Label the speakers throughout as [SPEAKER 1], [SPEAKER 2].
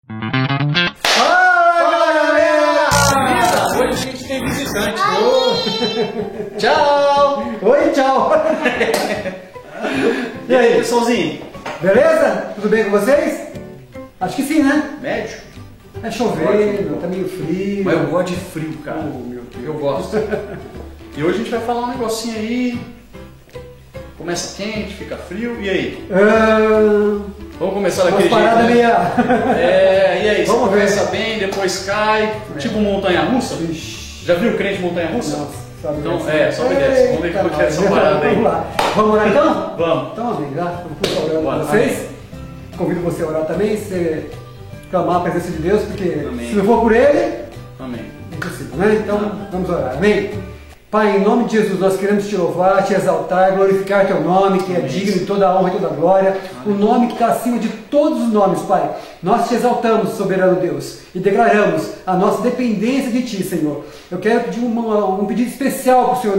[SPEAKER 1] Fala galera! Hoje a gente tem visitante. Tchau!
[SPEAKER 2] Oi, tchau!
[SPEAKER 1] E aí, pessoalzinho?
[SPEAKER 2] Beleza? Tudo bem com vocês? Acho que sim, né?
[SPEAKER 1] Médio?
[SPEAKER 2] É chovendo, tá meio frio.
[SPEAKER 1] Mas eu gosto de frio, cara.
[SPEAKER 2] Meu Deus.
[SPEAKER 1] Eu gosto. E hoje a gente vai falar um negocinho aí. Começa quente, fica frio. E aí? Vamos começar daquele jeito,
[SPEAKER 2] parada
[SPEAKER 1] né?
[SPEAKER 2] meia...
[SPEAKER 1] E aí?
[SPEAKER 2] Vamos
[SPEAKER 1] Você
[SPEAKER 2] ver.
[SPEAKER 1] começa bem, depois cai. Tipo montanha-russa? Já viu o crente montanha-russa?
[SPEAKER 2] Nossa, sobe
[SPEAKER 1] Então,
[SPEAKER 2] desce.
[SPEAKER 1] sobe e desce. Vamos ver como que é essa parada aí.
[SPEAKER 2] Vamos lá. Vamos orar então?
[SPEAKER 1] Vamos.
[SPEAKER 2] Então, amém. Já vou orar
[SPEAKER 1] Bora,
[SPEAKER 2] com vocês. Convido você a orar também, você clamar a presença de Deus, porque
[SPEAKER 1] Amém.
[SPEAKER 2] se não for por Ele,
[SPEAKER 1] Amém.
[SPEAKER 2] é impossível, né? Então, vamos orar. Amém? Pai, em nome de Jesus, nós queremos te louvar, te exaltar, glorificar teu nome, que é digno de toda a honra e toda a glória. O nome que está acima de todos os nomes, Pai. Nós te exaltamos, soberano Deus, e declaramos a nossa dependência de ti, Senhor. Eu quero pedir um pedido especial para o Senhor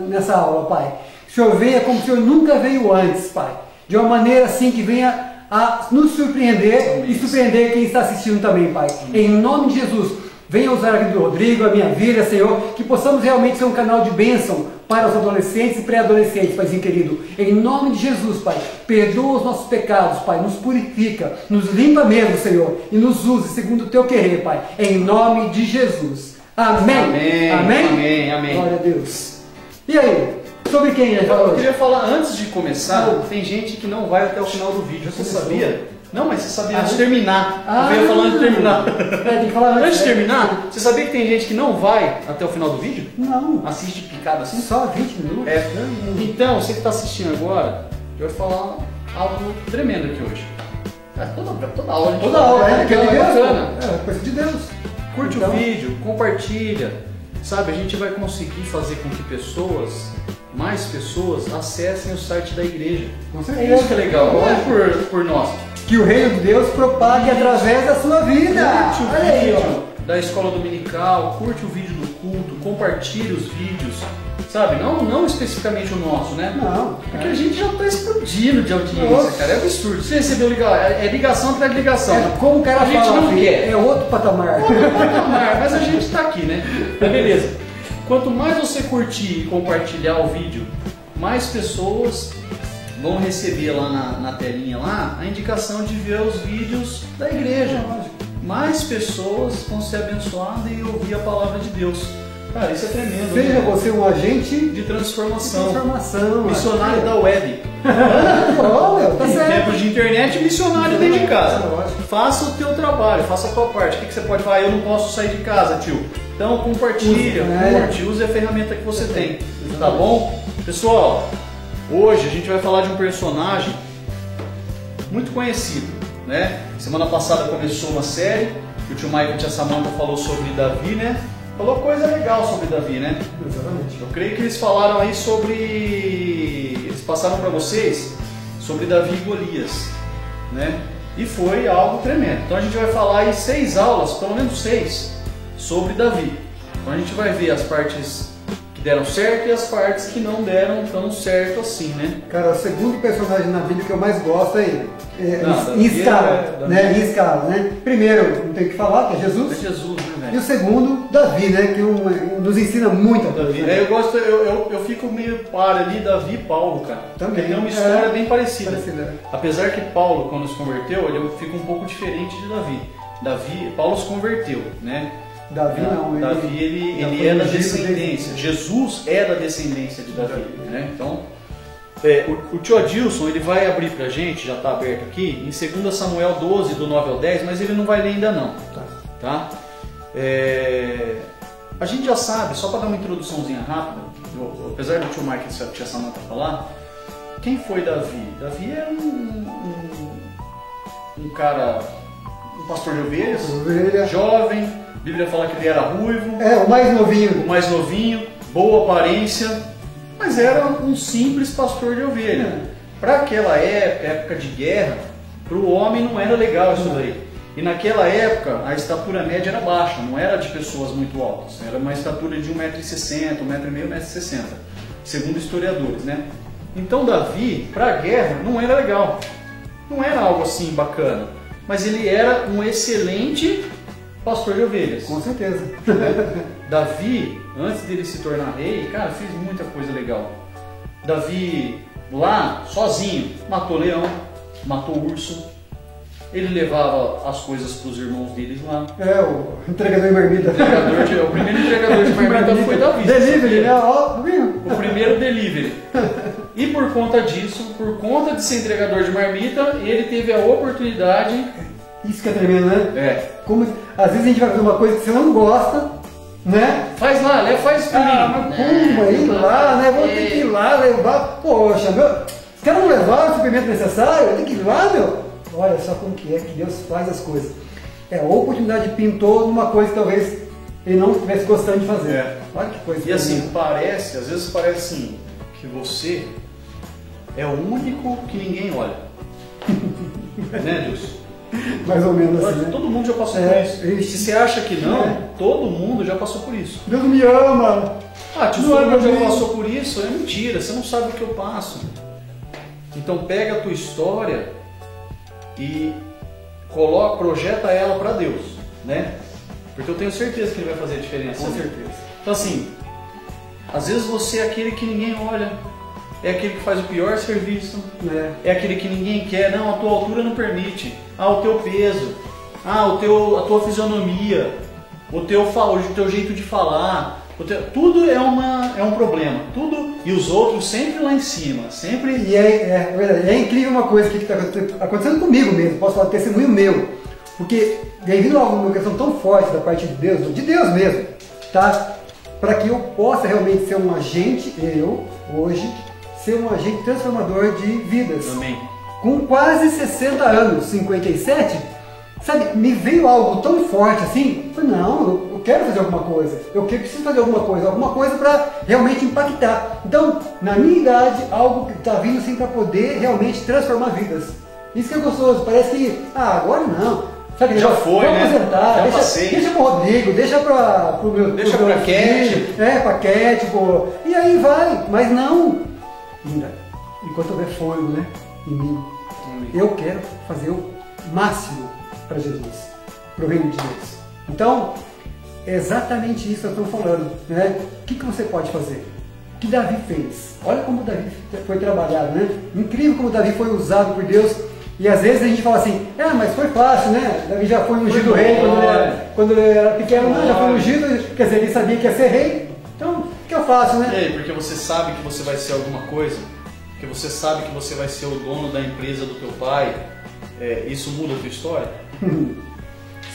[SPEAKER 2] nessa aula, Pai. Que o Senhor venha como o Senhor nunca veio antes, Pai. De uma maneira assim que venha a nos surpreender e surpreender quem está assistindo também, Pai. Em nome de Jesus. Venha usar a vida do Rodrigo, a minha vida, Senhor, que possamos realmente ser um canal de bênção para os adolescentes e pré-adolescentes, Paizinho querido. Em nome de Jesus, Pai, perdoa os nossos pecados, Pai, nos purifica, nos limpa mesmo, Senhor, e nos use segundo o Teu querer, Pai, em nome de Jesus. Amém.
[SPEAKER 1] Amém.
[SPEAKER 2] Amém?
[SPEAKER 1] Amém. Amém.
[SPEAKER 2] Glória a Deus. E aí, sobre quem é?
[SPEAKER 1] Eu queria falar, antes de começar, tem gente que não vai até o final do vídeo. Você sabia? Não, mas você sabia antes de terminar. Eu ia falando de terminar.
[SPEAKER 2] Tem que falar
[SPEAKER 1] Antes de terminar, você sabia que tem gente que não vai até o final do vídeo?
[SPEAKER 2] Não.
[SPEAKER 1] Assiste picado assim?
[SPEAKER 2] Só 20 minutos.
[SPEAKER 1] Então, você que está assistindo agora, eu vou falar algo tremendo aqui hoje. Toda aula a gente
[SPEAKER 2] Toda
[SPEAKER 1] fala,
[SPEAKER 2] aula, né?
[SPEAKER 1] que é bacana.
[SPEAKER 2] É, coisa de Deus.
[SPEAKER 1] Curte
[SPEAKER 2] Então,
[SPEAKER 1] o vídeo, compartilha. Sabe, a gente vai conseguir fazer com que mais pessoas acessem o site da igreja.
[SPEAKER 2] Com
[SPEAKER 1] É
[SPEAKER 2] certeza.
[SPEAKER 1] isso que é legal, não é por nós.
[SPEAKER 2] Que o reino de Deus propague através da sua vida.
[SPEAKER 1] Curte o
[SPEAKER 2] Olha aí,
[SPEAKER 1] vídeo da escola dominical, curte o vídeo do culto, compartilhe os vídeos, sabe? Não especificamente o nosso, né?
[SPEAKER 2] Não.
[SPEAKER 1] Porque a gente já está explodindo de audiência,
[SPEAKER 2] Nossa.
[SPEAKER 1] cara. É absurdo. Você recebeu ligação atrás de ligação.
[SPEAKER 2] É, como o cara
[SPEAKER 1] a gente
[SPEAKER 2] fala,
[SPEAKER 1] não
[SPEAKER 2] filho,
[SPEAKER 1] quer.
[SPEAKER 2] é outro patamar.
[SPEAKER 1] Mas a gente está aqui, né? Mas beleza. Quanto mais você curtir e compartilhar o vídeo, mais pessoas vão receber lá na telinha lá a indicação de ver os vídeos da igreja. Mais pessoas vão ser abençoadas e ouvir a palavra de Deus. Cara, isso é tremendo.
[SPEAKER 2] Seja
[SPEAKER 1] né?
[SPEAKER 2] você um agente
[SPEAKER 1] De transformação.
[SPEAKER 2] transformação.
[SPEAKER 1] Missionário da web.
[SPEAKER 2] Oh, meu, tá
[SPEAKER 1] Em
[SPEAKER 2] certo.
[SPEAKER 1] tempos de internet, missionário dentro de casa.
[SPEAKER 2] Lógico.
[SPEAKER 1] Faça o teu trabalho, faça a tua parte. O que você pode falar? Eu não posso sair de casa, tio. Então compartilha, curte, use a ferramenta que você tem. Tá bom? Pessoal, hoje a gente vai falar de um personagem muito conhecido, né? Semana passada começou uma série, o tio Michael e a tia Samantha falou sobre Davi, né? Falou coisa legal sobre Davi, né?
[SPEAKER 2] Exatamente.
[SPEAKER 1] Eu creio que eles falaram aí sobre... Eles passaram para vocês sobre Davi e Golias, né? E foi algo tremendo. Então a gente vai falar aí 6 aulas, pelo menos 6, sobre Davi. Então a gente vai ver as partes que deram certo e as partes que não deram tão certo assim, né?
[SPEAKER 2] Cara, o segundo personagem na Bíblia que eu mais gosto é ele.
[SPEAKER 1] Não,
[SPEAKER 2] Em
[SPEAKER 1] Davi
[SPEAKER 2] escala,
[SPEAKER 1] é-
[SPEAKER 2] né? Em escala, né? Primeiro, não tem o que falar, que é
[SPEAKER 1] É
[SPEAKER 2] Jesus.
[SPEAKER 1] Jesus, né,
[SPEAKER 2] E o
[SPEAKER 1] velho?
[SPEAKER 2] segundo, Davi, né? Que nos ensina muita coisa.
[SPEAKER 1] Davi. Eu gosto, eu fico meio par ali, Davi e Paulo, cara.
[SPEAKER 2] Também.
[SPEAKER 1] Porque tem uma história
[SPEAKER 2] É.
[SPEAKER 1] bem parecida.
[SPEAKER 2] Parecida.
[SPEAKER 1] Apesar que Paulo, quando se converteu, ele fica um pouco diferente de Davi. Paulo se converteu, né?
[SPEAKER 2] Davi não.
[SPEAKER 1] Davi ele
[SPEAKER 2] já
[SPEAKER 1] é
[SPEAKER 2] foi
[SPEAKER 1] da
[SPEAKER 2] ungido
[SPEAKER 1] descendência. Jesus é da descendência de Davi, né? Então, o tio Adilson ele vai abrir pra gente, já está aberto aqui, em 2 Samuel 12, do 9 ao 10, mas ele não vai ler ainda não. Tá? A gente já sabe, só para dar uma introduçãozinha rápida, apesar do tio Mike e a tia Samantha falar, quem foi Davi? Davi é um cara, um pastor de ovelhas,
[SPEAKER 2] Ovelha.
[SPEAKER 1] jovem, a Bíblia fala que ele era ruivo,
[SPEAKER 2] É, o mais
[SPEAKER 1] o
[SPEAKER 2] novinho.
[SPEAKER 1] mais novinho, boa aparência, mas era um simples pastor de ovelha. Para aquela época de guerra, para o homem não era legal isso daí. E naquela época a estatura média era baixa, não era de pessoas muito altas, era uma estatura de 1,60 m, 1,5 m, 1,60 m, segundo historiadores, né? Então Davi, para a guerra, não era legal, não era algo assim bacana. mas ele era um excelente pastor de ovelhas.
[SPEAKER 2] Com certeza.
[SPEAKER 1] Davi, antes dele se tornar rei, cara, fez muita coisa legal. Davi, lá, sozinho, matou leão, matou urso. Ele levava as coisas para os irmãos deles lá.
[SPEAKER 2] O entregador de marmita.
[SPEAKER 1] O primeiro entregador de marmita foi Davi.
[SPEAKER 2] Delivery, né?
[SPEAKER 1] O primeiro delivery. E por conta disso, por conta de ser entregador de marmita, ele teve a oportunidade...
[SPEAKER 2] Isso que é tremendo, né?
[SPEAKER 1] Como,
[SPEAKER 2] às vezes a gente vai fazer uma coisa que você não gosta, né?
[SPEAKER 1] Faz lá, faz por mim.
[SPEAKER 2] Mas como ir lá, né? Vou ter que ir lá levar. Poxa, meu, os caras não levaram o suprimento necessário, eu tenho que ir lá, meu. Olha só como que é que Deus faz as coisas. A oportunidade pintou numa coisa que talvez ele não estivesse gostando de fazer. Olha que coisa.
[SPEAKER 1] E assim, às vezes parece assim, que você é o único que ninguém olha. Né, Deus?
[SPEAKER 2] Mais ou menos assim, né?
[SPEAKER 1] Todo mundo já passou por isso. Se você acha que não, todo mundo já passou por isso.
[SPEAKER 2] Deus me ama.
[SPEAKER 1] Tio, todo mundo já passou por isso. É mentira, você não sabe o que eu passo. Então pega a tua história e projeta ela para Deus, né? Porque eu tenho certeza que Ele vai fazer a diferença.
[SPEAKER 2] Com certeza.
[SPEAKER 1] Então assim, às vezes você é aquele que ninguém olha. É aquele que faz o pior serviço, é aquele que ninguém quer, não, a tua altura não permite, o teu peso, a tua fisionomia, o teu jeito de falar, tudo é um problema, tudo, e os outros sempre lá em cima, sempre...
[SPEAKER 2] E é incrível uma coisa que está acontecendo comigo mesmo, posso falar de testemunho meu, porque devido a uma questão tão forte da parte de Deus mesmo, tá? Para que eu possa realmente ser um agente, hoje, ser um agente transformador de vidas.
[SPEAKER 1] Amém.
[SPEAKER 2] Com quase 60 anos, 57, sabe, me veio algo tão forte assim, eu falei, não, eu quero fazer alguma coisa, eu preciso fazer alguma coisa para realmente impactar. Então, na minha idade, algo que está vindo assim para poder realmente transformar vidas. Isso que é gostoso, parece que, agora não. Sabe,
[SPEAKER 1] já foi,
[SPEAKER 2] vou
[SPEAKER 1] né?
[SPEAKER 2] aposentar, deixa pro Rodrigo, deixa pro meu...
[SPEAKER 1] Deixa pra Cat.
[SPEAKER 2] Pra Cat, e aí vai, mas não... Enquanto houver fôlego, né, em mim, eu quero fazer o máximo para Jesus, para o reino de Deus. Então, é exatamente isso que eu estou falando, né? O que você pode fazer? O que Davi fez? Olha como Davi foi trabalhado, né? Incrível como Davi foi usado por Deus. E às vezes a gente fala assim, mas foi fácil, né? Davi já foi ungido rei quando ele era pequeno, já foi ungido, quer dizer, ele sabia que ia ser rei. Então, que é fácil, né?
[SPEAKER 1] E aí, porque você sabe que você vai ser alguma coisa, porque você sabe que você vai ser o dono da empresa do teu pai, isso muda a tua história?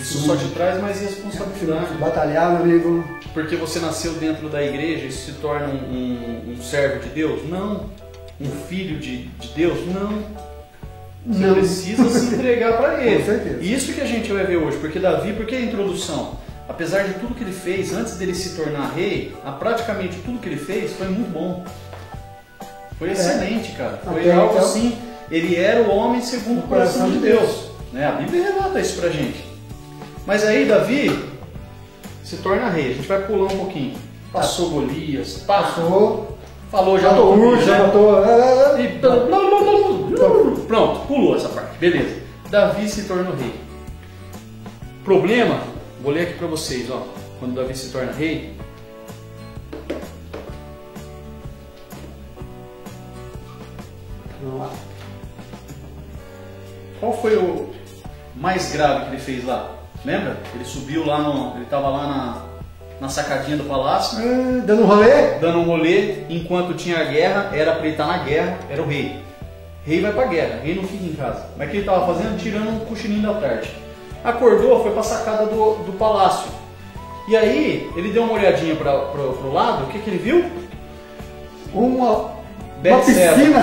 [SPEAKER 1] Isso só te traz mais responsabilidade.
[SPEAKER 2] Batalhar, meu amigo.
[SPEAKER 1] Porque você nasceu dentro da igreja e se torna um servo de Deus? Não. Um filho de Deus? Não. Você precisa se entregar para Ele.
[SPEAKER 2] Com certeza.
[SPEAKER 1] Isso que a gente vai ver hoje, porque Davi, porque a introdução? Apesar de tudo que ele fez, antes dele se tornar rei, praticamente tudo que ele fez foi muito bom. Foi excelente, cara. Foi algo assim, ele era o homem segundo o coração de Deus. Né? A Bíblia relata isso pra gente. Mas aí Davi se torna rei. A gente vai pular um pouquinho. Passou Golias,
[SPEAKER 2] passou,
[SPEAKER 1] falou, já
[SPEAKER 2] matou
[SPEAKER 1] urso,
[SPEAKER 2] já matou.
[SPEAKER 1] Pronto, pulou essa parte. Beleza. Davi se tornou rei. Problema, vou ler aqui pra vocês, ó. Quando Davi se torna rei, qual foi o mais grave que ele fez lá? Lembra? Ele subiu lá, ele estava lá na sacadinha do palácio.
[SPEAKER 2] Dando um rolê?
[SPEAKER 1] Dando um rolê, enquanto tinha a guerra, era para ele estar na guerra, era o rei. Rei vai pra guerra, rei não fica em casa. Mas o que ele estava fazendo? Tirando um cochilinho da tarde. Acordou, foi para a sacada do palácio. E aí, ele deu uma olhadinha pro lado, o que ele viu?
[SPEAKER 2] Uma piscina.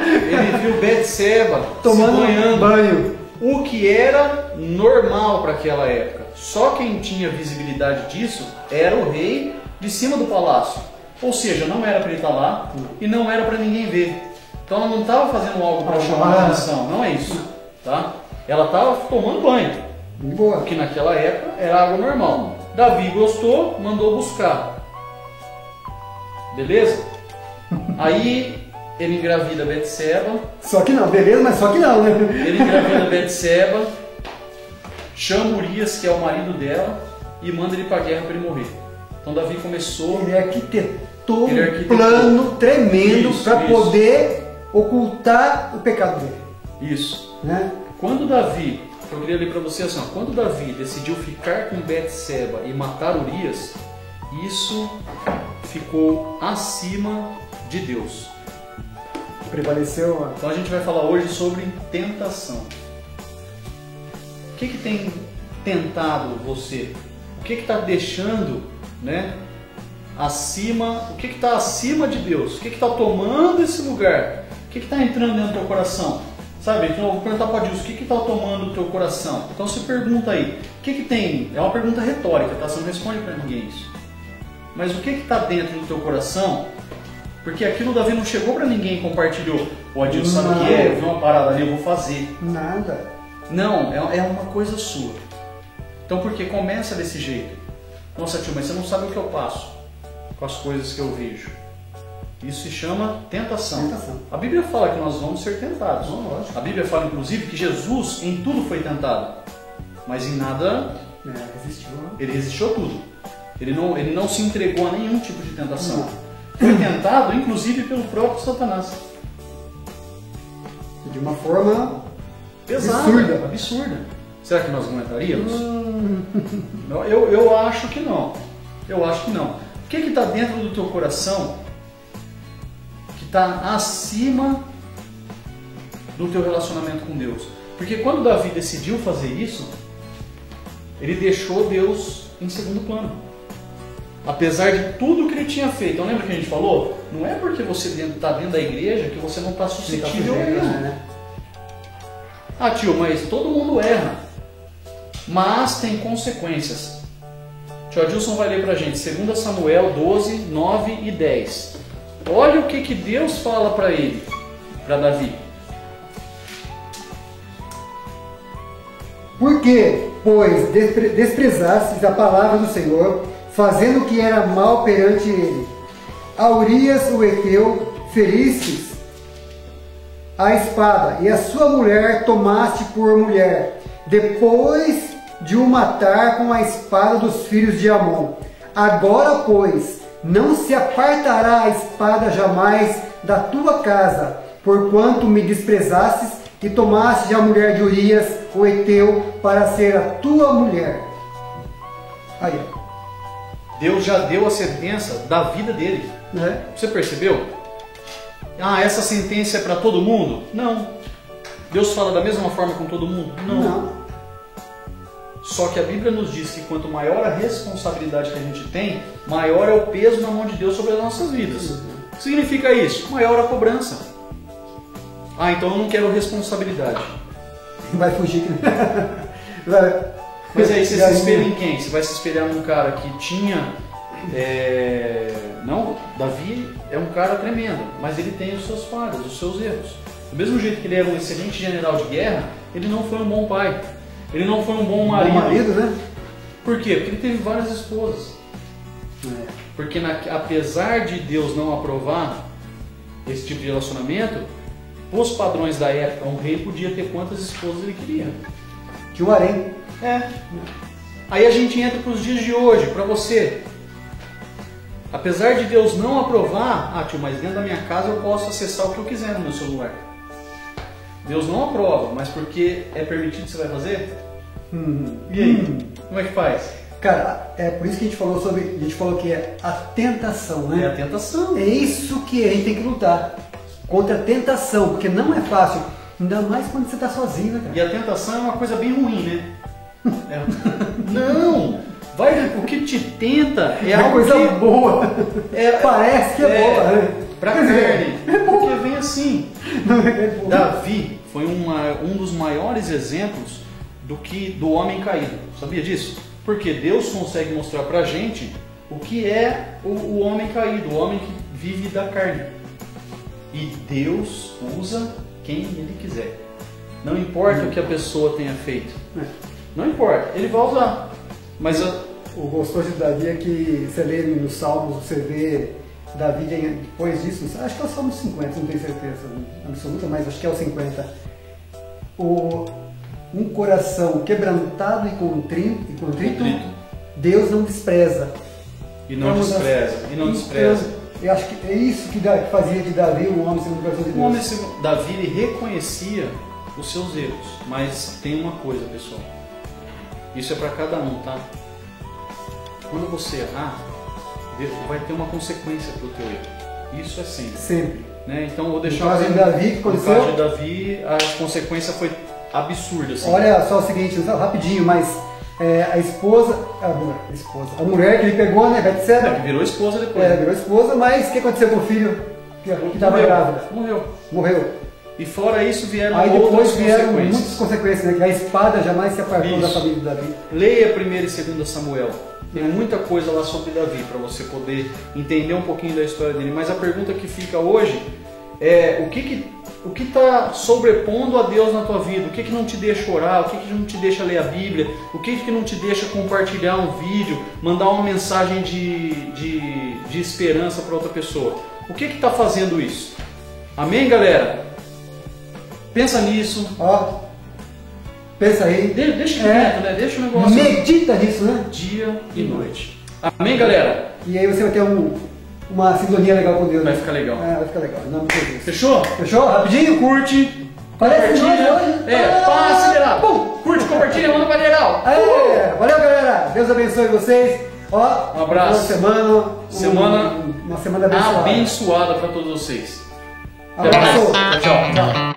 [SPEAKER 1] Ele viu Betseba
[SPEAKER 2] tomando banho.
[SPEAKER 1] O que era normal para aquela época. Só quem tinha visibilidade disso era o rei de cima do palácio. Ou seja, não era para ele estar lá e não era para ninguém ver. Então ela não estava fazendo algo para chamar a atenção, não é isso. Tá? Ela estava tomando banho.
[SPEAKER 2] Boa.
[SPEAKER 1] Que naquela época era algo normal. Davi gostou, mandou buscar. Beleza? Aí ele engravida Betseba.
[SPEAKER 2] Só que não, beleza, mas só que não, né?
[SPEAKER 1] Ele engravida Betseba, chama Urias, que é o marido dela, e manda ele para a guerra para ele morrer. Então Davi começou...
[SPEAKER 2] Ele arquitetou um plano tremendo para poder ocultar o pecado dele.
[SPEAKER 1] Isso.
[SPEAKER 2] Né?
[SPEAKER 1] Quando Davi, eu queria ler para você assim, ó, quando Davi decidiu ficar com Betseba e matar Urias, isso ficou acima de Deus.
[SPEAKER 2] Prevaleceu.
[SPEAKER 1] Então a gente vai falar hoje sobre tentação. O que tem tentado você? O que está deixando, né, acima? O que está acima de Deus? O que está tomando esse lugar? O que está entrando dentro do teu coração? Sabe? Então eu vou perguntar para Deus, o que está tomando o teu coração? Então você pergunta aí, o que tem? É uma pergunta retórica, tá? Você não responde para ninguém isso. Mas o que está dentro do teu coração? Porque aquilo Davi não chegou para ninguém e compartilhou. O Adilson sabe o que é, eu vi uma parada ali, eu vou fazer.
[SPEAKER 2] Nada.
[SPEAKER 1] Não, é uma coisa sua. Então por que começa desse jeito? Nossa tio, mas você não sabe o que eu passo com as coisas que eu vejo. Isso se chama tentação. A Bíblia fala que nós vamos ser tentados. A Bíblia fala inclusive que Jesus em tudo foi tentado. Mas em nada
[SPEAKER 2] resistiu.
[SPEAKER 1] Ele resistiu a tudo. Ele não se entregou a nenhum tipo de tentação. Não. Foi tentado, inclusive, pelo próprio Satanás.
[SPEAKER 2] De uma forma
[SPEAKER 1] pesada, absurda. Será que nós aguentaríamos? Eu acho que não. Eu acho que não. O que está dentro do teu coração que está acima do teu relacionamento com Deus? Porque quando Davi decidiu fazer isso, ele deixou Deus em segundo plano. Apesar de tudo que ele tinha feito. Então lembra que a gente falou? Não é porque você está dentro da igreja que você não está suscetível a erro.
[SPEAKER 2] Né?
[SPEAKER 1] Ah tio, mas todo mundo erra. Mas tem consequências. Tio Adilson vai ler pra gente 2 Samuel 12, 9 e 10. Olha o que Deus fala para ele, para Davi.
[SPEAKER 2] Por que, pois, desprezastes a palavra do Senhor, fazendo o que era mal perante ele? A Urias o Heteu feristes a espada, e a sua mulher tomaste por mulher, depois de o matar com a espada dos filhos de Amon. Agora, pois, não se apartará a espada jamais da tua casa, porquanto me desprezastes e tomaste a mulher de Urias o Heteu para ser a tua mulher. Aí,
[SPEAKER 1] Deus já deu a sentença da vida dele. Você percebeu? Ah, essa sentença é para todo mundo? Não. Deus fala da mesma forma com todo mundo? Não. Só que a Bíblia nos diz que quanto maior a responsabilidade que a gente tem, maior é o peso na mão de Deus sobre as nossas vidas. O que significa isso? Maior a cobrança. Ah, então eu não quero responsabilidade.
[SPEAKER 2] Vai fugir.
[SPEAKER 1] Mas aí você se espelha em quem? Você vai se espelhar num cara que tinha... Não, Davi é um cara tremendo, mas ele tem os seus falhas, os seus erros. Do mesmo jeito que ele era um excelente general de guerra, ele não foi um bom pai. Ele não foi um bom marido.
[SPEAKER 2] Bom marido, né?
[SPEAKER 1] Por quê? Porque ele teve várias esposas. Porque apesar de Deus não aprovar esse tipo de relacionamento, os padrões da época, um rei podia ter quantas esposas ele queria.
[SPEAKER 2] Tinha um harém.
[SPEAKER 1] Aí a gente entra para os dias de hoje, para você. Apesar de Deus não aprovar, tio, mas dentro da minha casa eu posso acessar o que eu quiser no meu celular. Deus não aprova, mas porque é permitido, você vai fazer? E aí? Como é que faz?
[SPEAKER 2] Cara, é por isso que a gente falou que é a tentação, né?
[SPEAKER 1] É a tentação.
[SPEAKER 2] É isso que a gente tem que lutar. Contra a tentação, porque não é fácil. Ainda mais quando você está sozinho, né, cara?
[SPEAKER 1] E a tentação é uma coisa bem ruim, né? Não! O que te tenta é
[SPEAKER 2] uma coisa boa. Parece que é boa, né?
[SPEAKER 1] Pra carne. Porque vem assim. Davi foi um dos maiores exemplos do homem caído. Sabia disso? Porque Deus consegue mostrar pra gente o que é o homem caído, o homem que vive da carne. E Deus usa quem Ele quiser. Não importa o que a pessoa tenha feito. Não importa, Ele vai usar. Mas
[SPEAKER 2] o gostoso de Davi é que você lê nos Salmos, você vê Davi, depois disso, acho que é o Salmo 50, não tenho certeza absoluta, mas acho que é o 50. Um coração quebrantado e contrito, Deus não despreza.
[SPEAKER 1] E não despreza.
[SPEAKER 2] Eu acho que é isso que fazia de Davi um homem segundo o coração de Deus.
[SPEAKER 1] Davi, ele reconhecia os seus erros, mas tem uma coisa, pessoal. Isso é para cada um, tá? Quando você errar, vai ter uma consequência pro teu erro. Isso é sempre.
[SPEAKER 2] Sempre.
[SPEAKER 1] Né? Então, vou deixar...
[SPEAKER 2] No caso de Davi, que aconteceu?
[SPEAKER 1] No caso de Davi, a consequência foi absurda. Assim.
[SPEAKER 2] Olha só o seguinte, rapidinho, mas a mulher que ele pegou, né, Betseba?
[SPEAKER 1] Que virou esposa depois.
[SPEAKER 2] Virou esposa, mas o que aconteceu com o filho que estava grávida? Morreu.
[SPEAKER 1] E fora isso vieram
[SPEAKER 2] aí depois vieram
[SPEAKER 1] consequências.
[SPEAKER 2] Muitas consequências, né? Que a espada jamais se apartou da família de Davi.
[SPEAKER 1] Leia 1 e 2 Samuel. Tem muita coisa lá sobre Davi para você poder entender um pouquinho da história dele. Mas a pergunta que fica hoje é o que está sobrepondo a Deus na tua vida? O que não te deixa orar? O que não te deixa ler a Bíblia? O que não te deixa compartilhar um vídeo? Mandar uma mensagem de esperança para outra pessoa? O que está fazendo isso? Amém, galera? Pensa nisso.
[SPEAKER 2] Pensa aí.
[SPEAKER 1] Deixa quieto, né? Deixa o negócio.
[SPEAKER 2] Medita nisso, né?
[SPEAKER 1] Dia e noite. Amém, galera?
[SPEAKER 2] E aí você vai ter uma sintonia legal com Deus.
[SPEAKER 1] Vai ficar legal.
[SPEAKER 2] Vai ficar legal. Em nome de Jesus.
[SPEAKER 1] Fechou?
[SPEAKER 2] Fechou? Rapidinho?
[SPEAKER 1] Curte.
[SPEAKER 2] Parece
[SPEAKER 1] compartilha. Passa acelerar. Curte, compartilha, manda pra geral.
[SPEAKER 2] Valeu, galera. Deus abençoe vocês.
[SPEAKER 1] Um abraço.
[SPEAKER 2] Uma semana abençoada.
[SPEAKER 1] Abençoada pra todos vocês.
[SPEAKER 2] Abraço.
[SPEAKER 1] Tchau.